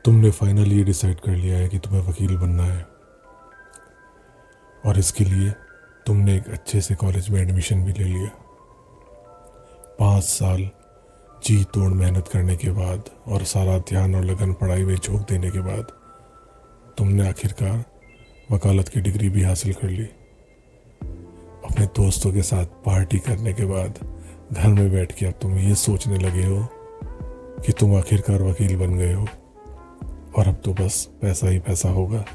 तुमने फाइनली ये डिसाइड कर लिया है कि तुम्हें वकील बनना है, और इसके लिए तुमने एक अच्छे से कॉलेज में एडमिशन भी ले लिया। 5 साल जी तोड़ मेहनत करने के बाद और सारा ध्यान और लगन पढ़ाई में झोंक देने के बाद तुमने आखिरकार वकालत की डिग्री भी हासिल कर ली। अपने दोस्तों के साथ पार्टी करने के बाद घर में बैठ के अब तुम ये सोचने लगे हो कि तुम आखिरकार वकील बन गए हो, और अब तो बस पैसा ही पैसा होगा।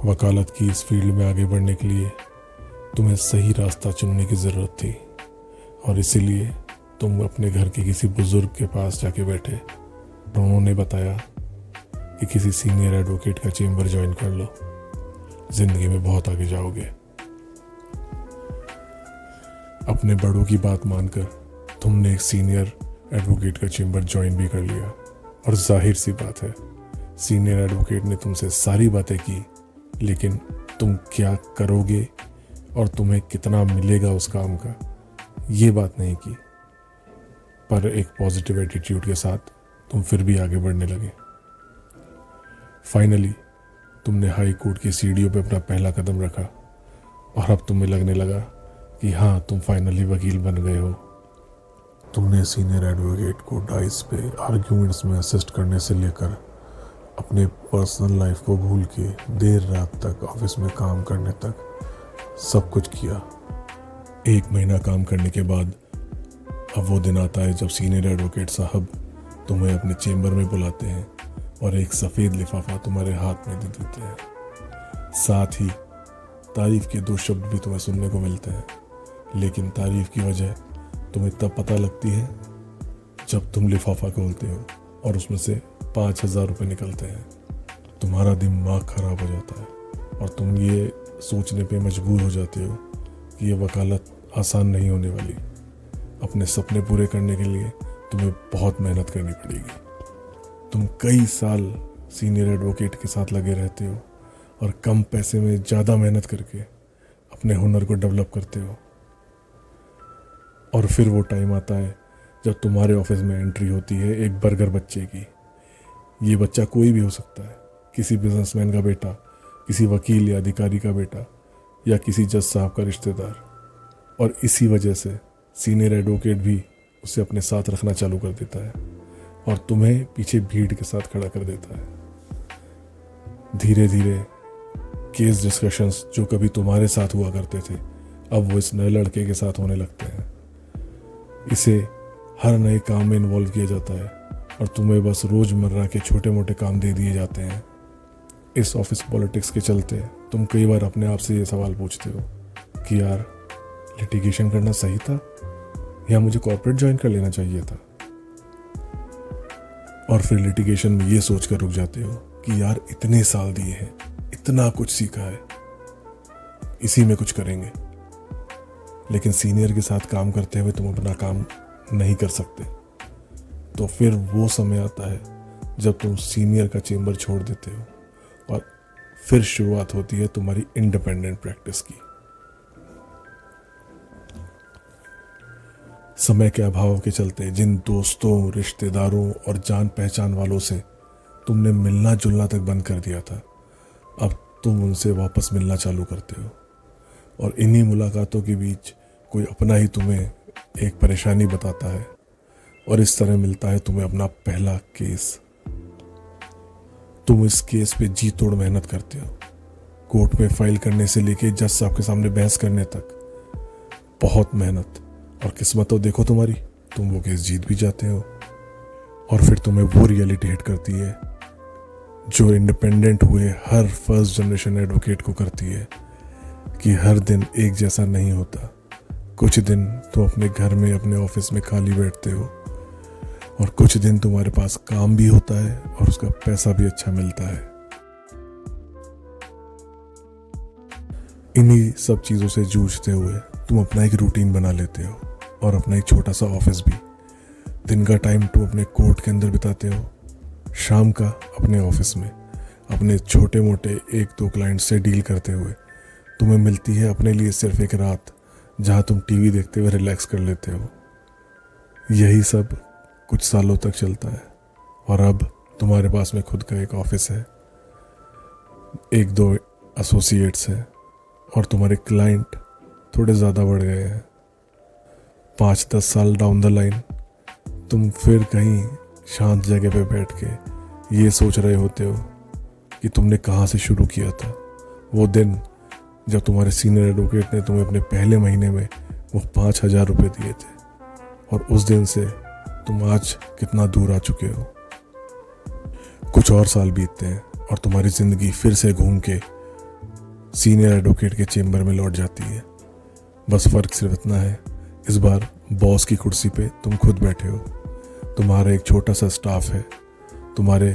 वकालत की इस फील्ड में आगे बढ़ने के लिए तुम्हें सही रास्ता चुनने की ज़रूरत थी, और इसीलिए तुम अपने घर के किसी बुज़ुर्ग के पास जाके बैठे। उन्होंने बताया कि किसी सीनियर एडवोकेट का चेम्बर ज्वाइन कर लो, ज़िंदगी में बहुत आगे जाओगे। अपने बड़ों की बात मानकर तुमने एक सीनियर एडवोकेट का चेम्बर ज्वाइन भी कर लिया, और जाहिर सी बात है सीनियर एडवोकेट ने तुमसे सारी बातें की, लेकिन तुम क्या करोगे और तुम्हें कितना मिलेगा उस काम का, ये बात नहीं की। पर एक पॉजिटिव एटीट्यूड के साथ तुम फिर भी आगे बढ़ने लगे। फाइनली तुमने हाई कोर्ट की सीढ़ियों पे अपना पहला कदम रखा, और अब तुम्हें लगने लगा कि हाँ, तुम फाइनली वकील बन गए हो। तुमने सीनियर एडवोकेट को डाइस पे आर्ग्यूमेंट्स में असिस्ट करने से लेकर अपने पर्सनल लाइफ को भूल के देर रात तक ऑफिस में काम करने तक सब कुछ किया। 1 महीना काम करने के बाद अब वो दिन आता है जब सीनियर एडवोकेट साहब तुम्हें अपने चेम्बर में बुलाते हैं और एक सफ़ेद लिफाफा तुम्हारे हाथ में दे देते हैं। साथ ही तारीफ़ के 2 शब्द भी तुम्हें सुनने को मिलते हैं, लेकिन तारीफ़ की वजह तुम्हें तब पता लगती है जब तुम लिफाफा खोलते हो और उसमें से 5,000 रुपये निकलते हैं। तुम्हारा दिमाग ख़राब हो जाता है और तुम ये सोचने पे मजबूर हो जाते हो कि ये वकालत आसान नहीं होने वाली। अपने सपने पूरे करने के लिए तुम्हें बहुत मेहनत करनी पड़ेगी। तुम कई साल सीनियर एडवोकेट के साथ लगे रहते हो और कम पैसे में ज़्यादा मेहनत करके अपने हुनर को डेवलप करते हो, और फिर वो टाइम आता है जब तुम्हारे ऑफिस में एंट्री होती है एक बर्गर बच्चे की। ये बच्चा कोई भी हो सकता है, किसी बिजनेसमैन का बेटा, किसी वकील या अधिकारी का बेटा, या किसी जज साहब का रिश्तेदार, और इसी वजह से सीनियर एडवोकेट भी उसे अपने साथ रखना चालू कर देता है और तुम्हें पीछे भीड़ के साथ खड़ा कर देता है। धीरे धीरे केस डिस्कशंस जो कभी तुम्हारे साथ हुआ करते थे अब वो इस नए लड़के के साथ होने लगते हैं। इसे हर नए काम में इन्वॉल्व किया जाता है और तुम्हें बस रोज़मर्रा के छोटे मोटे काम दे दिए जाते हैं। इस ऑफिस पॉलिटिक्स के चलते तुम कई बार अपने आप से ये सवाल पूछते हो कि यार, लिटिगेशन करना सही था या मुझे कॉर्पोरेट ज्वाइन कर लेना चाहिए था। और फिर लिटिगेशन में ये सोच कर रुक जाते हो कि यार, इतने साल दिए हैं, इतना कुछ सीखा है, इसी में कुछ करेंगे। लेकिन सीनियर के साथ काम करते हुए तुम अपना काम नहीं कर सकते। तो फिर वो समय आता है जब तुम सीनियर का चेम्बर छोड़ देते हो और फिर शुरुआत होती है तुम्हारी इंडिपेंडेंट प्रैक्टिस की। समय के अभाव के चलते जिन दोस्तों, रिश्तेदारों और जान पहचान वालों से तुमने मिलना जुलना तक बंद कर दिया था, अब तुम उनसे वापस मिलना चालू करते हो, और इन्हीं मुलाकातों के बीच कोई अपना ही तुम्हें एक परेशानी बताता है, और इस तरह मिलता है तुम्हें अपना पहला केस। तुम इस केस पे जी तोड़ मेहनत करते हो, कोर्ट में फाइल करने से लेके जज साहब के सामने बहस करने तक बहुत मेहनत, और किस्मत तो देखो तुम्हारी, तुम वो केस जीत भी जाते हो। और फिर तुम्हें वो रियलिटी हिट करती है जो इंडिपेंडेंट हुए हर फर्स्ट जनरेशन एडवोकेट को करती है कि हर दिन एक जैसा नहीं होता। कुछ दिन तो अपने घर में, अपने ऑफिस में खाली बैठते हो, और कुछ दिन तुम्हारे पास काम भी होता है और उसका पैसा भी अच्छा मिलता है। इन्हीं सब चीज़ों से जूझते हुए तुम अपना एक रूटीन बना लेते हो और अपना एक छोटा सा ऑफिस भी। दिन का टाइम तुम अपने कोर्ट के अंदर बिताते हो, शाम का अपने ऑफिस में अपने छोटे मोटे 1-2 क्लाइंट से डील करते हुए तुम्हें मिलती है अपने लिए सिर्फ एक रात जहां तुम टीवी देखते हुए रिलैक्स कर लेते हो। यही सब कुछ सालों तक चलता है, और अब तुम्हारे पास में खुद का एक ऑफिस है, एक दो एसोसिएट्स हैं और तुम्हारे क्लाइंट थोड़े ज़्यादा बढ़ गए हैं। 5-10 साल डाउन द लाइन तुम फिर कहीं शांत जगह पे बैठ के ये सोच रहे होते हो कि तुमने कहाँ से शुरू किया था। वो दिन जब तुम्हारे सीनियर एडवोकेट ने तुम्हें अपने पहले महीने में वो 5,000 रुपये दिए थे, और उस दिन से तुम आज कितना दूर आ चुके हो। कुछ और साल बीतते हैं और तुम्हारी ज़िंदगी फिर से घूम के सीनियर एडवोकेट के चेम्बर में लौट जाती है। बस फ़र्क सिर्फ इतना है, इस बार बॉस की कुर्सी पे तुम खुद बैठे हो। तुम्हारा एक छोटा सा स्टाफ है, तुम्हारे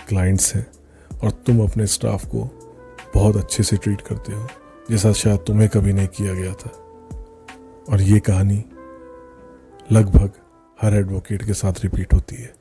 क्लाइंट्स हैं, और तुम अपने स्टाफ को बहुत अच्छे से ट्रीट करते हो, जैसा शायद तुम्हें कभी नहीं किया गया था। और ये कहानी लगभग हर एडवोकेट के साथ रिपीट होती है।